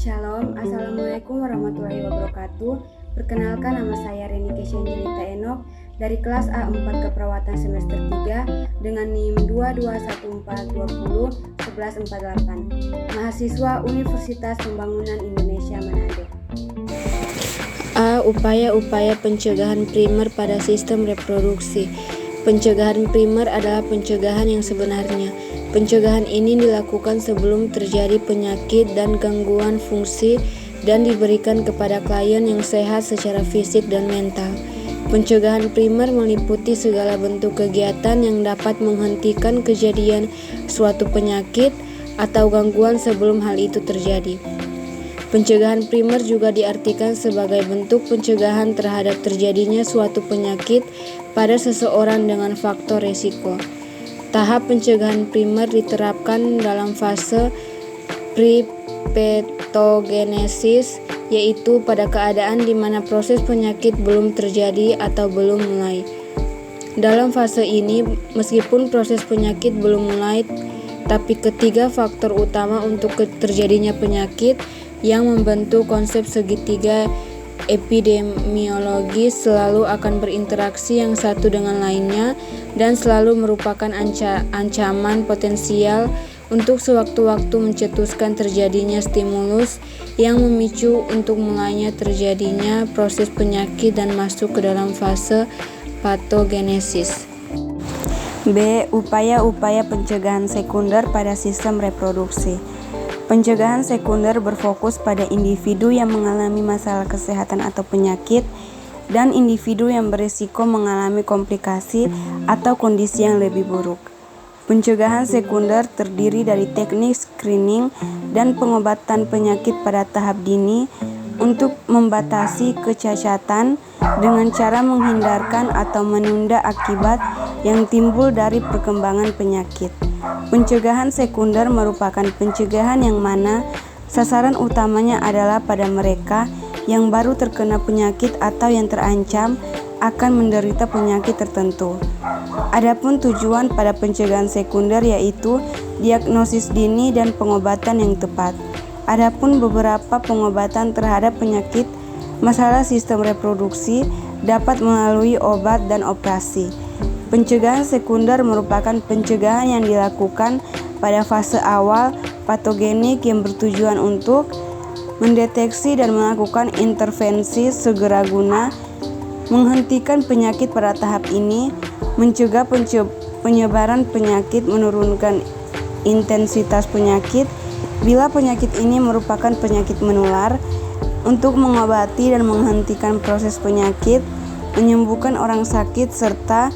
Shalom, Assalamualaikum warahmatullahi wabarakatuh. Perkenalkan, nama saya Reni Kesha Angelita Enok dari kelas A4 Keperawatan semester 3 dengan NIM 22142011148, mahasiswa Universitas Pembangunan Indonesia Manado. A. Upaya-upaya pencegahan primer pada sistem reproduksi. Pencegahan primer adalah pencegahan yang sebenarnya. Pencegahan ini dilakukan sebelum terjadi penyakit dan gangguan fungsi dan diberikan kepada klien yang sehat secara fisik dan mental. Pencegahan primer meliputi segala bentuk kegiatan yang dapat menghentikan kejadian suatu penyakit atau gangguan sebelum hal itu terjadi. Pencegahan primer juga diartikan sebagai bentuk pencegahan terhadap terjadinya suatu penyakit pada seseorang dengan faktor resiko. Tahap pencegahan primer diterapkan dalam fase pre-patogenesis, yaitu pada keadaan di mana proses penyakit belum terjadi atau belum mulai. Dalam fase ini, meskipun proses penyakit belum mulai, tapi ketiga faktor utama untuk terjadinya penyakit yang membentuk konsep segitiga epidemiologis selalu akan berinteraksi yang satu dengan lainnya dan selalu merupakan ancaman potensial untuk sewaktu-waktu mencetuskan terjadinya stimulus yang memicu untuk mulainya terjadinya proses penyakit dan masuk ke dalam fase patogenesis. B. Upaya-upaya pencegahan sekunder pada sistem reproduksi. Pencegahan sekunder berfokus pada individu yang mengalami masalah kesehatan atau penyakit dan individu yang berisiko mengalami komplikasi atau kondisi yang lebih buruk. Pencegahan sekunder terdiri dari teknik screening dan pengobatan penyakit pada tahap dini untuk membatasi kecacatan dengan cara menghindarkan atau menunda akibat yang timbul dari perkembangan penyakit. Pencegahan sekunder merupakan pencegahan yang mana sasaran utamanya adalah pada mereka yang baru terkena penyakit atau yang terancam akan menderita penyakit tertentu. Adapun tujuan pada pencegahan sekunder yaitu diagnosis dini dan pengobatan yang tepat. Adapun beberapa pengobatan terhadap penyakit masalah sistem reproduksi dapat melalui obat dan operasi. Pencegahan sekunder merupakan pencegahan yang dilakukan pada fase awal patogenik yang bertujuan untuk mendeteksi dan melakukan intervensi segera guna menghentikan penyakit pada tahap ini, mencegah penyebaran penyakit, menurunkan intensitas penyakit bila penyakit ini merupakan penyakit menular, untuk mengobati dan menghentikan proses penyakit, menyembuhkan orang sakit serta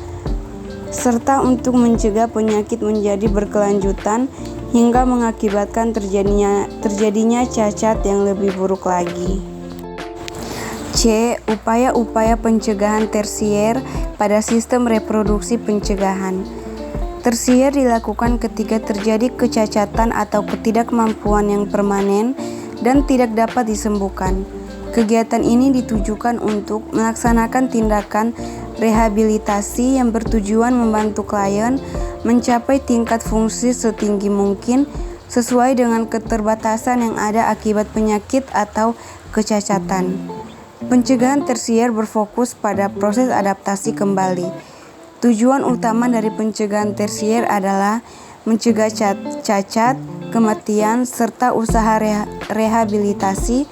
untuk mencegah penyakit menjadi berkelanjutan hingga mengakibatkan terjadinya cacat yang lebih buruk lagi. C. Upaya-upaya pencegahan tersier pada sistem reproduksi pencegahan. Tersier dilakukan ketika terjadi kecacatan atau ketidakmampuan yang permanen dan tidak dapat disembuhkan. Kegiatan ini ditujukan untuk melaksanakan tindakan rehabilitasi yang bertujuan membantu klien mencapai tingkat fungsi setinggi mungkin sesuai dengan keterbatasan yang ada akibat penyakit atau kecacatan. Pencegahan tersier berfokus pada proses adaptasi kembali. Tujuan utama dari pencegahan tersier adalah mencegah cacat, kematian, serta usaha rehabilitasi.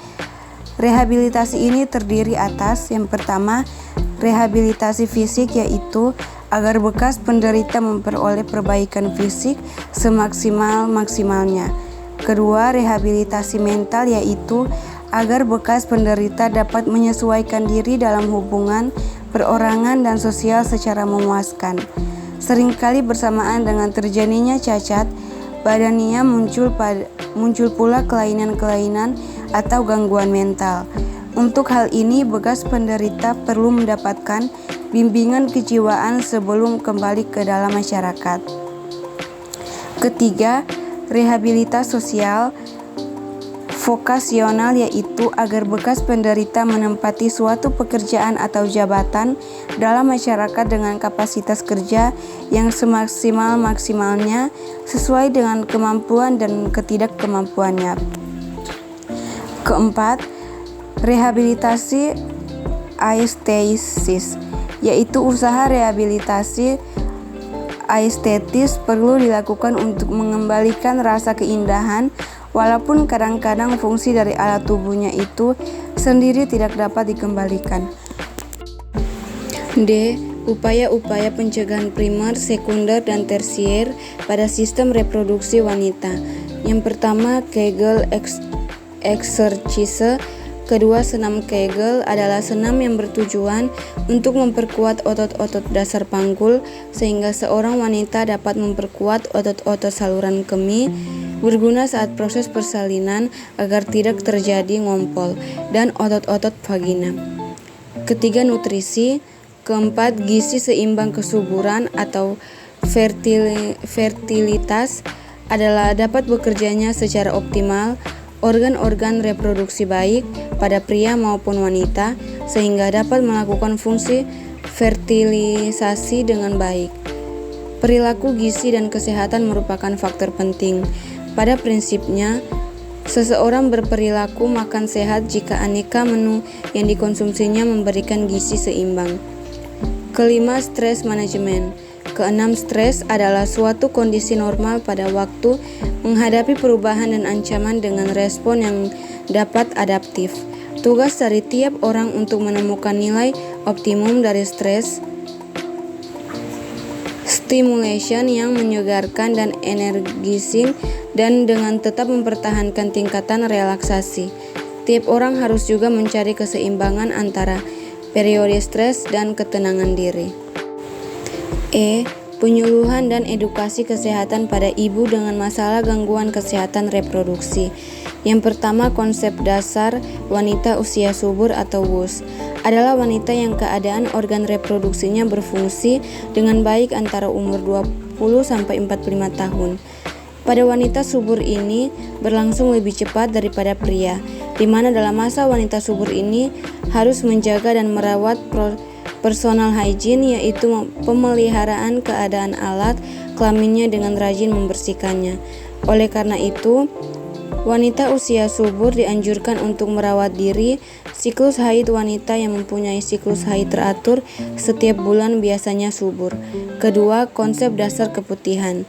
Rehabilitasi ini terdiri atas yang pertama, rehabilitasi fisik, yaitu agar bekas penderita memperoleh perbaikan fisik semaksimal-maksimalnya. Kedua, rehabilitasi mental, yaitu agar bekas penderita dapat menyesuaikan diri dalam hubungan perorangan dan sosial secara memuaskan. Seringkali bersamaan dengan terjadinya cacat, badannya muncul pula kelainan-kelainan atau gangguan mental. Untuk hal ini, bekas penderita perlu mendapatkan bimbingan kejiwaan sebelum kembali ke dalam masyarakat. Ketiga, rehabilitas sosial vokasional, yaitu agar bekas penderita menempati suatu pekerjaan atau jabatan dalam masyarakat dengan kapasitas kerja yang semaksimal-maksimalnya sesuai dengan kemampuan dan ketidakkemampuannya. Keempat, rehabilitasi aestesis, yaitu usaha rehabilitasi estetis perlu dilakukan untuk mengembalikan rasa keindahan, walaupun kadang-kadang fungsi dari alat tubuhnya itu sendiri tidak dapat dikembalikan. D. Upaya-upaya pencegahan primer, sekunder, dan tersier pada sistem reproduksi wanita. Yang pertama, Kegel exercise. Kedua, senam Kegel adalah senam yang bertujuan untuk memperkuat otot-otot dasar panggul sehingga seorang wanita dapat memperkuat otot-otot saluran kemih, berguna saat proses persalinan agar tidak terjadi ngompol, dan otot-otot vagina. Ketiga, nutrisi. Keempat, gizi seimbang kesuburan atau fertilitas adalah dapat bekerjanya secara optimal organ-organ reproduksi baik pada pria maupun wanita sehingga dapat melakukan fungsi fertilisasi dengan baik. Perilaku gizi dan kesehatan merupakan faktor penting. Pada prinsipnya, seseorang berperilaku makan sehat jika aneka menu yang dikonsumsinya memberikan gizi seimbang. Kelima, stres manajemen. Keenam, stres adalah suatu kondisi normal pada waktu menghadapi perubahan dan ancaman dengan respon yang dapat adaptif. Tugas dari tiap orang untuk menemukan nilai optimum dari stres stimulation yang menyegarkan dan energizing dan dengan tetap mempertahankan tingkatan relaksasi. Tiap orang harus juga mencari keseimbangan antara periode stres dan ketenangan diri. E. Penyuluhan dan edukasi kesehatan pada ibu dengan masalah gangguan kesehatan reproduksi. Yang pertama, konsep dasar wanita usia subur atau WUS adalah wanita yang keadaan organ reproduksinya berfungsi dengan baik antara umur 20-45 tahun. Pada wanita subur ini berlangsung lebih cepat daripada pria, di mana dalam masa wanita subur ini harus menjaga dan merawat personal hygiene, yaitu pemeliharaan keadaan alat kelaminnya dengan rajin membersihkannya. Oleh karena itu, wanita usia subur dianjurkan untuk merawat diri. Siklus haid wanita yang mempunyai siklus haid teratur setiap bulan biasanya subur. Kedua, konsep dasar keputihan.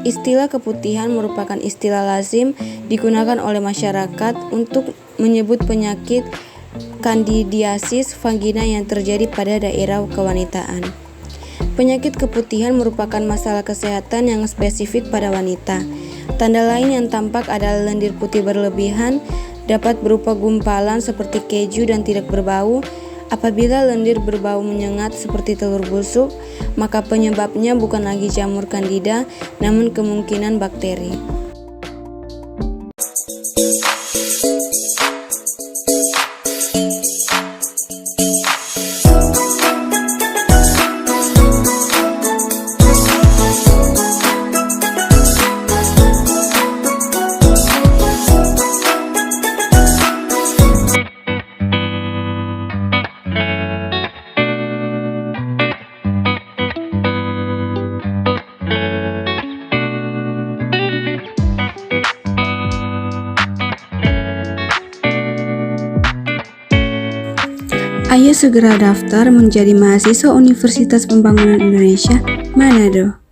Istilah keputihan merupakan istilah lazim digunakan oleh masyarakat untuk menyebut penyakit kandidiasis vagina yang terjadi pada daerah kewanitaan. Penyakit keputihan merupakan masalah kesehatan yang spesifik pada wanita. Tanda lain yang tampak adalah lendir putih berlebihan, dapat berupa gumpalan seperti keju dan tidak berbau. Apabila lendir berbau menyengat seperti telur busuk, maka penyebabnya bukan lagi jamur kandida, namun kemungkinan bakteri. Ayo segera daftar menjadi mahasiswa Universitas Pembangunan Indonesia, Manado.